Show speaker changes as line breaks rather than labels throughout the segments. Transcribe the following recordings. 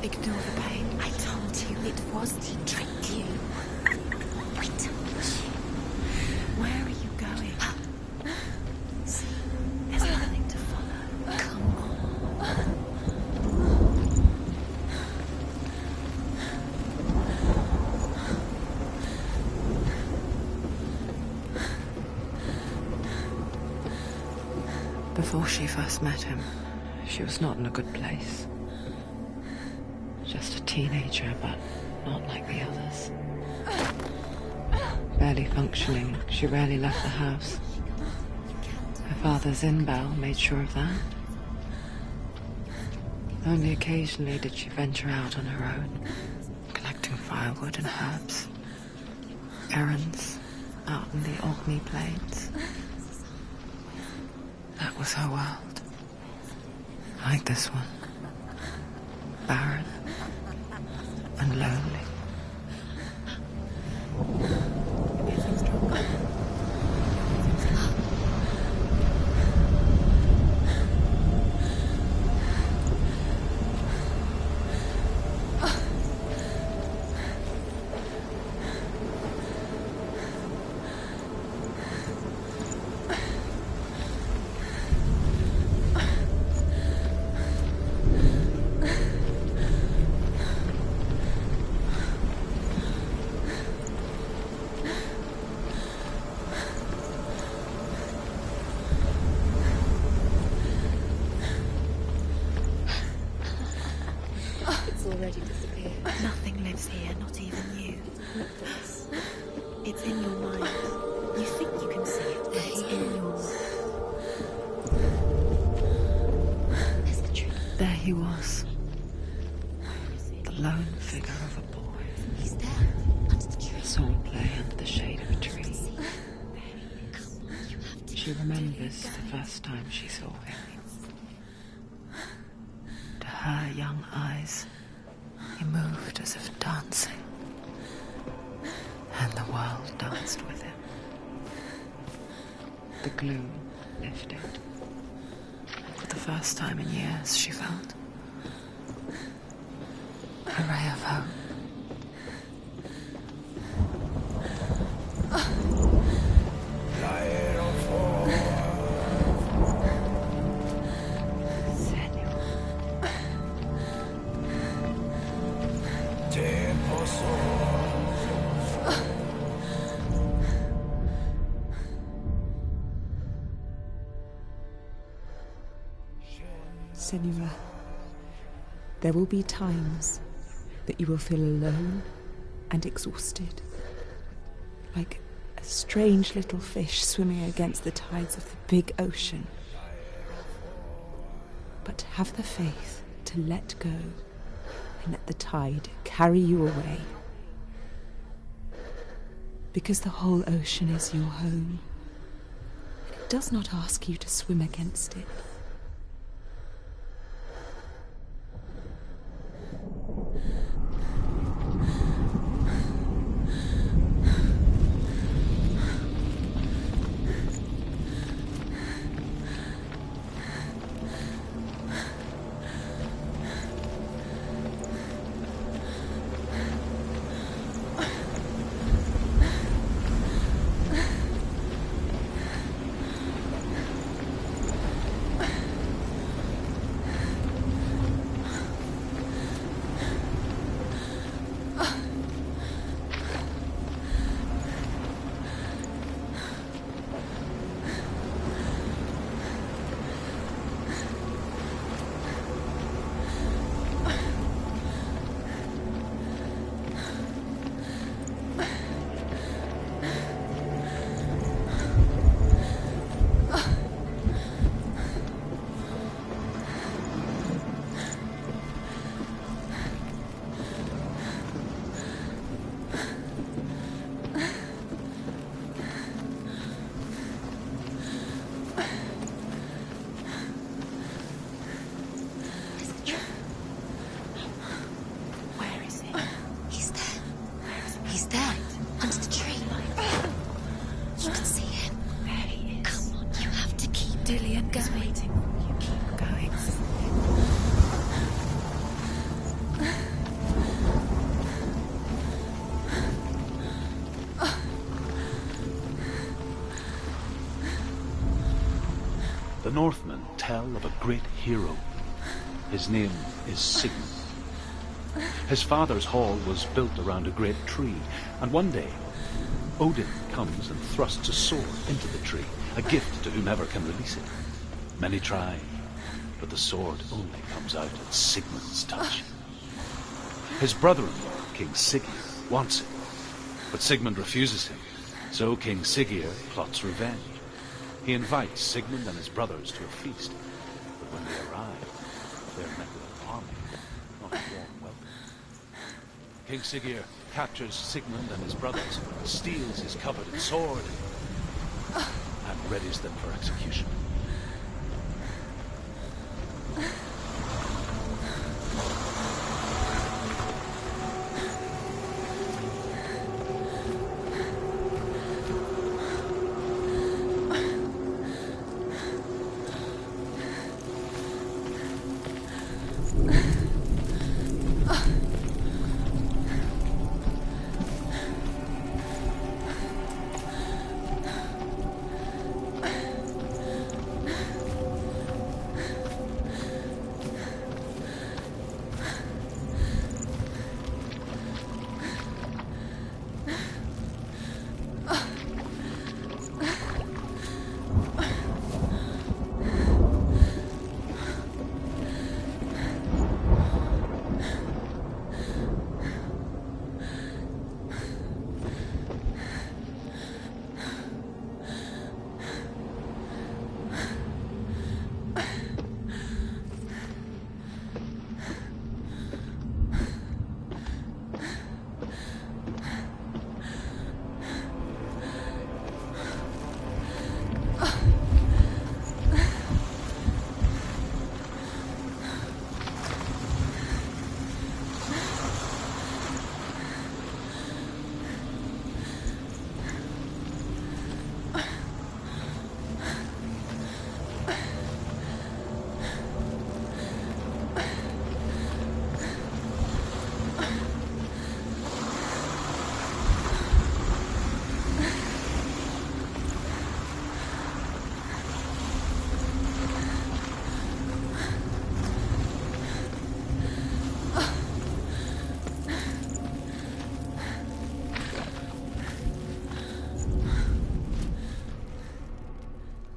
Ignore the pain.
I told you it was to trick you. We told you.
Where are you going? See, there's nothing to follow.
Come on.
Before she first met him, she was not in a good place. Just a teenager, but not like the others. Barely functioning, she rarely left the house. Her father's in-bell made sure of that. Only occasionally did she venture out on her own, collecting firewood and herbs. Errands out in the Orkney Plains. That was her world. Like this one. Barren and lonely.
Already disappeared.
Nothing lives here, not even you.
Not this.
It's in your mind. You think you can see it, but it's in yours.
There's the tree.
There he was. The lone figure of a boy.
He's there, under the tree.
Saw play under the shade of a tree. She remembers the first time she saw him. To her young eyes, he moved as if dancing, and the world danced with him. The gloom lifted. For the first time in years, she felt a ray of hope.
Senua, there will be times that you will feel alone and exhausted, like a strange little fish swimming against the tides of the big ocean. But have the faith to let go and let the tide carry you away. Because the whole ocean is your home. It does not ask you to swim against it.
Northmen tell of a great hero. His name is Sigmund. His father's hall was built around a great tree, and one day Odin comes and thrusts a sword into the tree, a gift to whomever can release it. Many try, but the sword only comes out at Sigmund's touch. His brother-in-law, King Sigurd, wants it, but Sigmund refuses him, so King Sigurd plots revenge. He invites Sigmund and his brothers to a feast, but when they arrive, they're met with an army, not a warm welcome. King Sigurd captures Sigmund and his brothers, steals his coveted sword, and readies them for execution.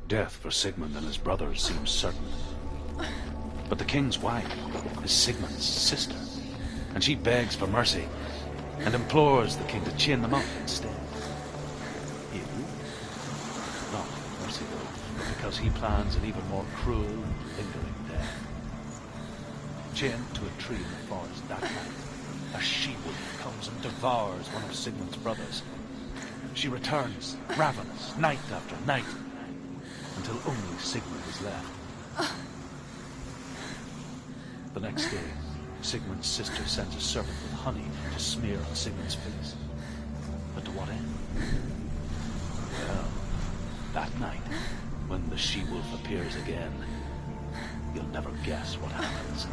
Death for Sigmund and his brothers seems certain. But the king's wife is Sigmund's sister, and she begs for mercy and implores the king to chain them up instead. He agrees. Not mercy though, but because he plans an even more cruel and lingering death. Chained to a tree in the forest that night, a she-wolf comes and devours one of Sigmund's brothers. She returns, ravenous, night after night, until only Sigmund is left. The next day, Sigmund's sister sends a servant with honey to smear on Sigmund's face. But to what end? Well, that night, when the she-wolf appears again, you'll never guess what happens.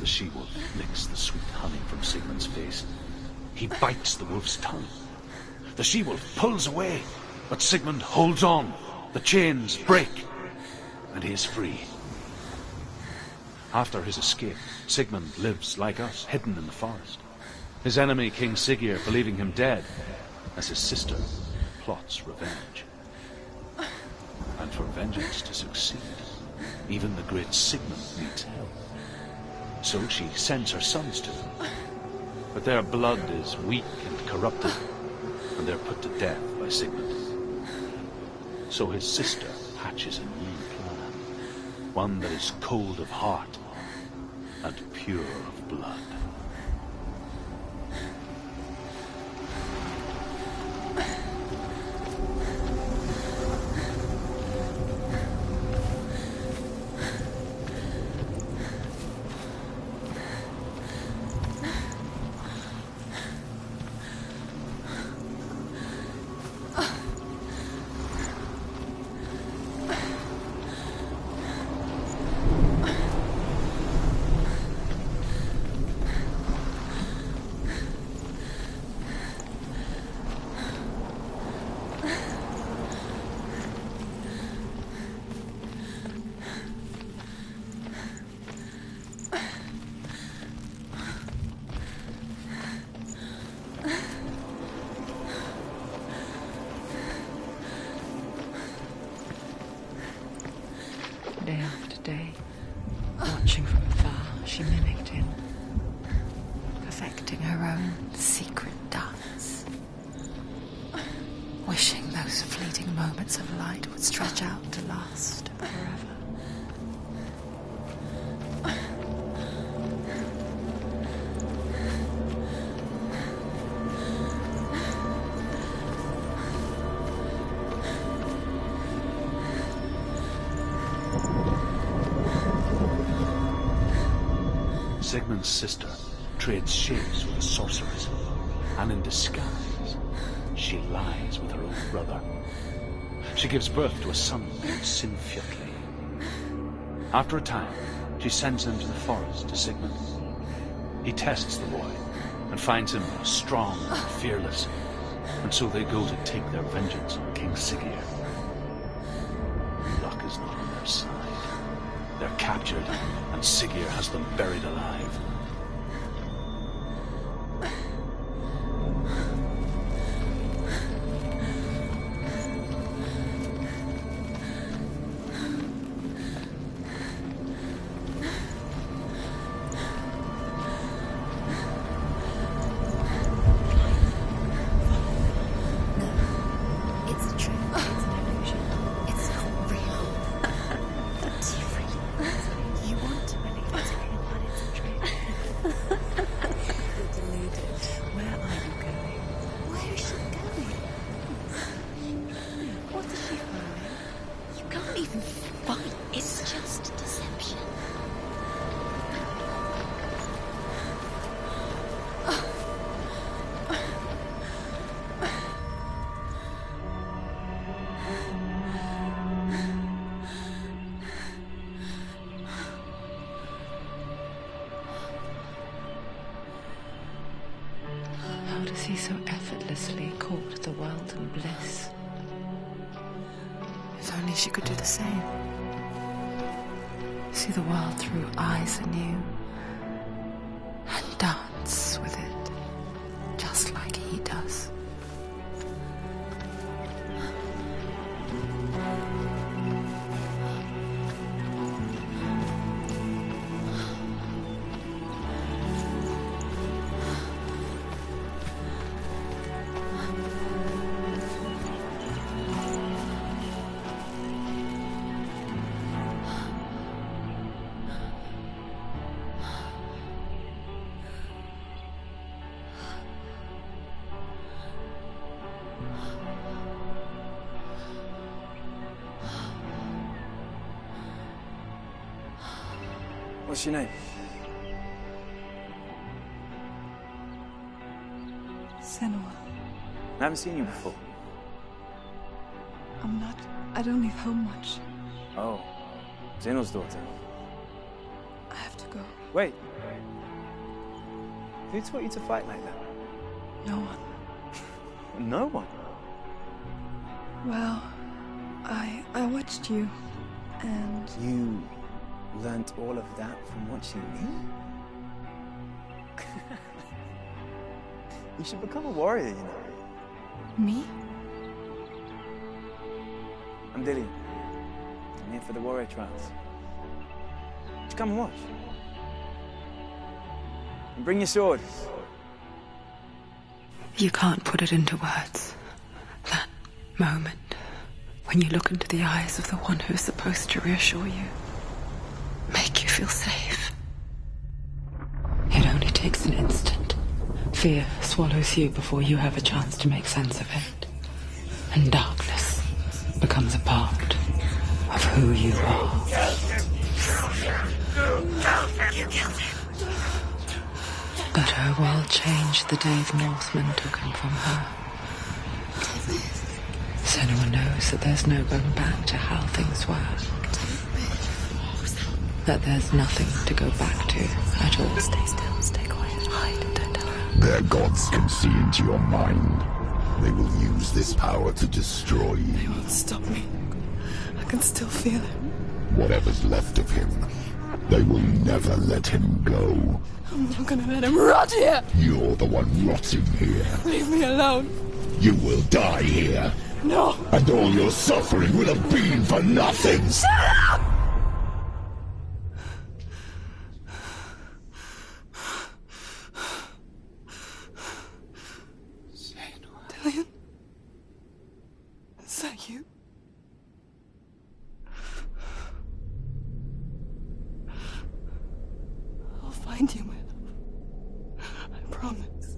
The she-wolf licks the sweet honey from Sigmund's face. He bites the wolf's tongue. The she-wolf pulls away, but Sigmund holds on. The chains break, and he is free. After his escape, Sigmund lives like us, hidden in the forest. His enemy, King Sigurd, believing him dead, as his sister plots revenge. And for vengeance to succeed, even the great Sigmund needs help. So she sends her sons to him. But their blood is weak and corrupted, and they're put to death by Sigmund. So his sister hatches a new plan, one that is cold of heart and pure of blood.
she mimicked him, perfecting her own secret dance, wishing those fleeting moments of light would stretch out to last forever.
Sigmund's sister trades shapes with a sorceress, and in disguise, she lies with her own brother. She gives birth to a son called Sinfjotli. After a time, she sends him to the forest to Sigmund. He tests the boy and finds him strong and fearless, and so they go to take their vengeance on King Siggeir. Luck is not on their side. They're captured, and Siggeir has them buried alive.
How does he so effortlessly court the world and bliss? If only she could do the same. See the world through eyes anew and dance with it, just like he does.
What's your name?
Senua.
I haven't seen you before.
I don't leave home much.
Oh, Zenua's daughter.
I have to go.
Wait. Who taught you to fight like that?
No one.
No one?
Well, I watched you, and...
You learnt all of that from watching me? You should become a warrior, you know.
Me?
I'm Dillian. I'm here for the warrior trials. Just come and watch. And bring your sword.
You can't put it into words. That moment when you look into the eyes of the one who's supposed to reassure you, make you feel safe. It only takes an instant. Fear swallows you before you have a chance to make sense of it. And darkness becomes a part of who you are.
You killed him.
But her world changed the day the Northmen took him from her. Senua knows that there's no going back to how things were. That there's nothing to go back to at all. Stay still, stay quiet, hide, don't tell her.
Their gods can see into your mind. They will use this power to destroy you.
They won't stop me. I can still feel it.
Whatever's left of him, they will never let him go.
I'm not gonna let him rot here!
You're the one rotting here.
Leave me alone.
You will die here.
No!
And all your suffering will have been for nothing.
Shut up! find you, my love. I promise.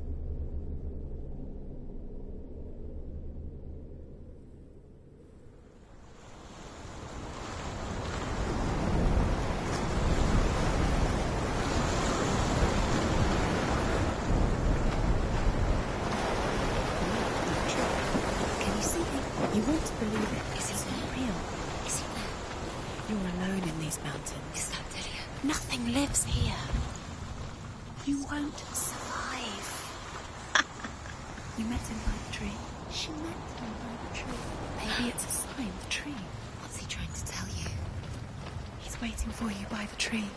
Can you see him?
You want to believe it.
Is he
It's real.
Is he there?
You're alone in these mountains.
Is that Delia?
Nothing lives here. You won't
Survive.
You met him by the tree.
She met him by the tree.
Maybe it's a sign, the tree.
What's he trying to tell you?
He's waiting for you by the tree.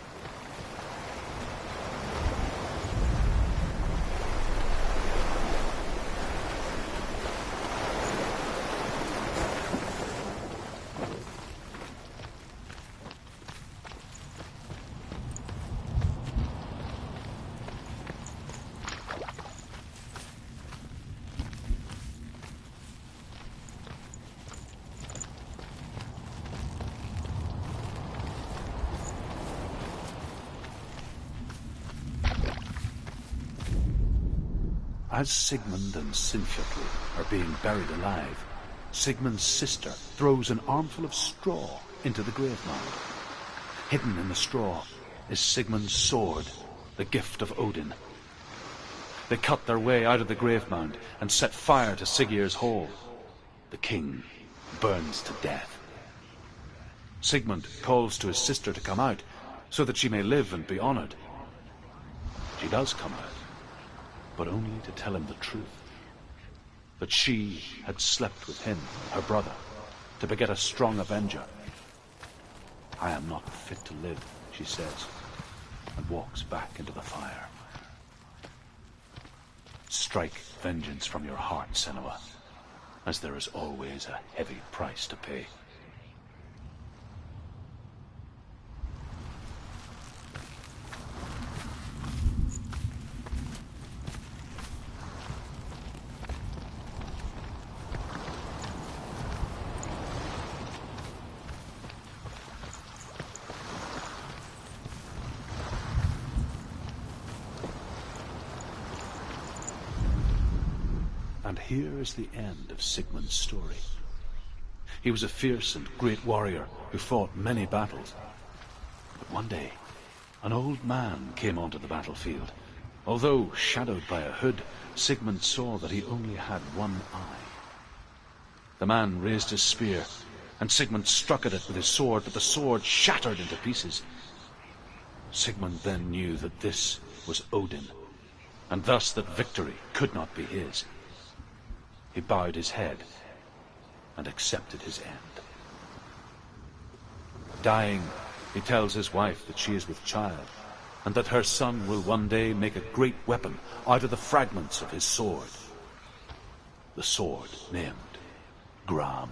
As Sigmund and Sinfjotli are being buried alive, Sigmund's sister throws an armful of straw into the grave mound. Hidden in the straw is Sigmund's sword, the gift of Odin. They cut their way out of the grave mound and set fire to Siggeir's hall. The king burns to death. Sigmund calls to his sister to come out so that she may live and be honored. She does come out, but only to tell him the truth. That she had slept with him, her brother, to beget a strong avenger. I am not fit to live, she says, and walks back into the fire. Strike vengeance from your heart, Senua, as there is always a heavy price to pay. And here is the end of Sigmund's story. He was a fierce and great warrior who fought many battles. But one day, an old man came onto the battlefield. Although shadowed by a hood, Sigmund saw that he only had one eye. The man raised his spear, and Sigmund struck at it with his sword, but the sword shattered into pieces. Sigmund then knew that this was Odin, and thus that victory could not be his. He bowed his head and accepted his end. Dying, he tells his wife that she is with child, and that her son will one day make a great weapon out of the fragments of his sword. The sword named Gram.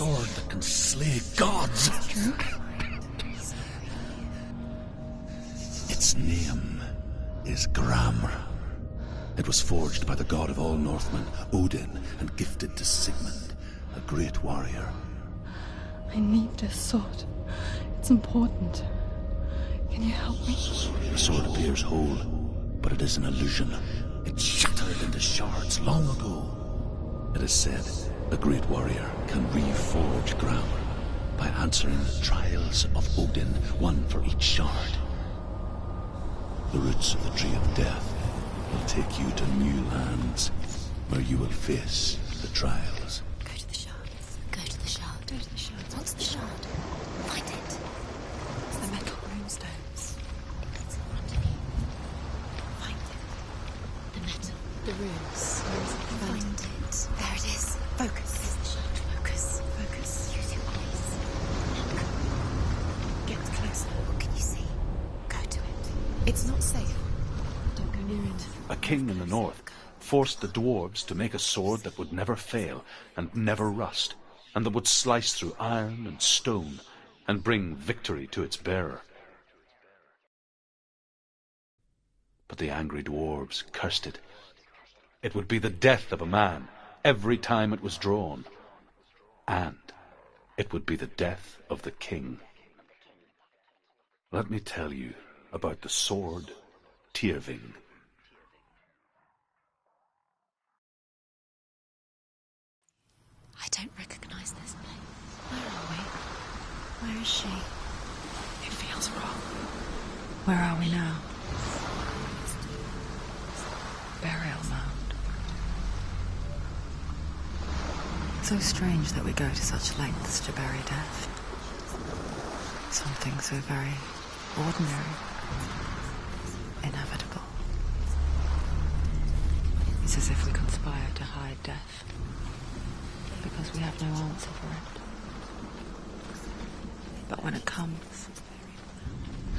sword that can slay gods. Its name is Gramr. It was forged by the god of all Northmen, Odin, and gifted to Sigmund, a great warrior.
I need this sword. It's important. Can you help me?
The sword appears whole, but it is an illusion. It shattered into shards long ago. It is said a great warrior can reforge Gramr by answering the trials of Odin, one for each shard. The roots of the Tree of Death will take you to new lands, where you will face the trials.
Go to the shard. Go to the shard. Go to the shard. What's the shard? Find it.
It's the metal runestones.
It's in front of you. Find it. The metal.
The runes.
Find it. There it is.
Focus.
There's the shard. Focus.
Focus.
Use your eyes. Look.
Get closer.
What can you see? Go to it.
It's not safe. Don't go near it.
A king in the north forced the dwarves to make a sword that would never fail and never rust, and that would slice through iron and stone and bring victory to its bearer. But the angry dwarves cursed it. It would be the death of a man every time it was drawn, and it would be the death of the king. Let me tell you about the sword Tyrving.
I don't recognize this place. Where are we? Where is she?
It feels wrong. Where are we now? Burial mound. So strange that we go to such lengths to bury death. Something so very ordinary, inevitable. It's as if we conspire to hide death, because we have no answer for it. But when it comes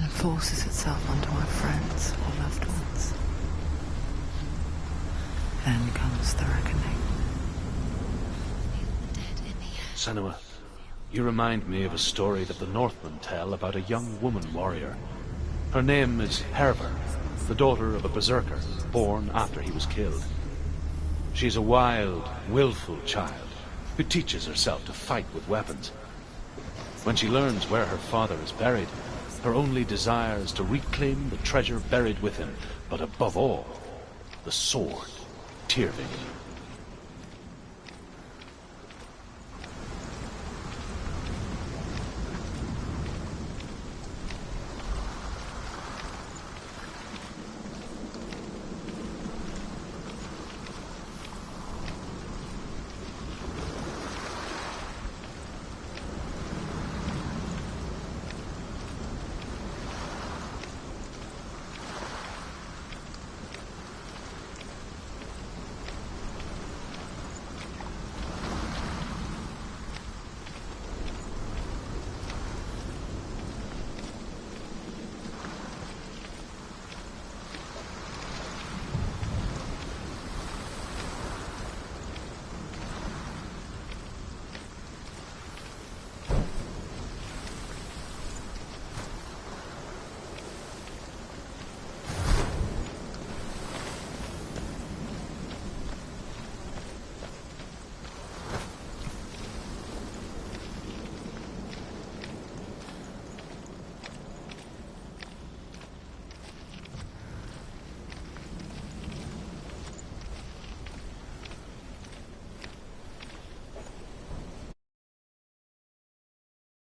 and forces itself onto our friends or loved ones, then comes the reckoning.
Senua, you remind me of a story that the Northmen tell about a young woman warrior. Her name is Hervor, the daughter of a berserker, born after he was killed. She is a wild, willful child who teaches herself to fight with weapons. When she learns where her father is buried, her only desire is to reclaim the treasure buried with him, but above all, the sword Tyrving.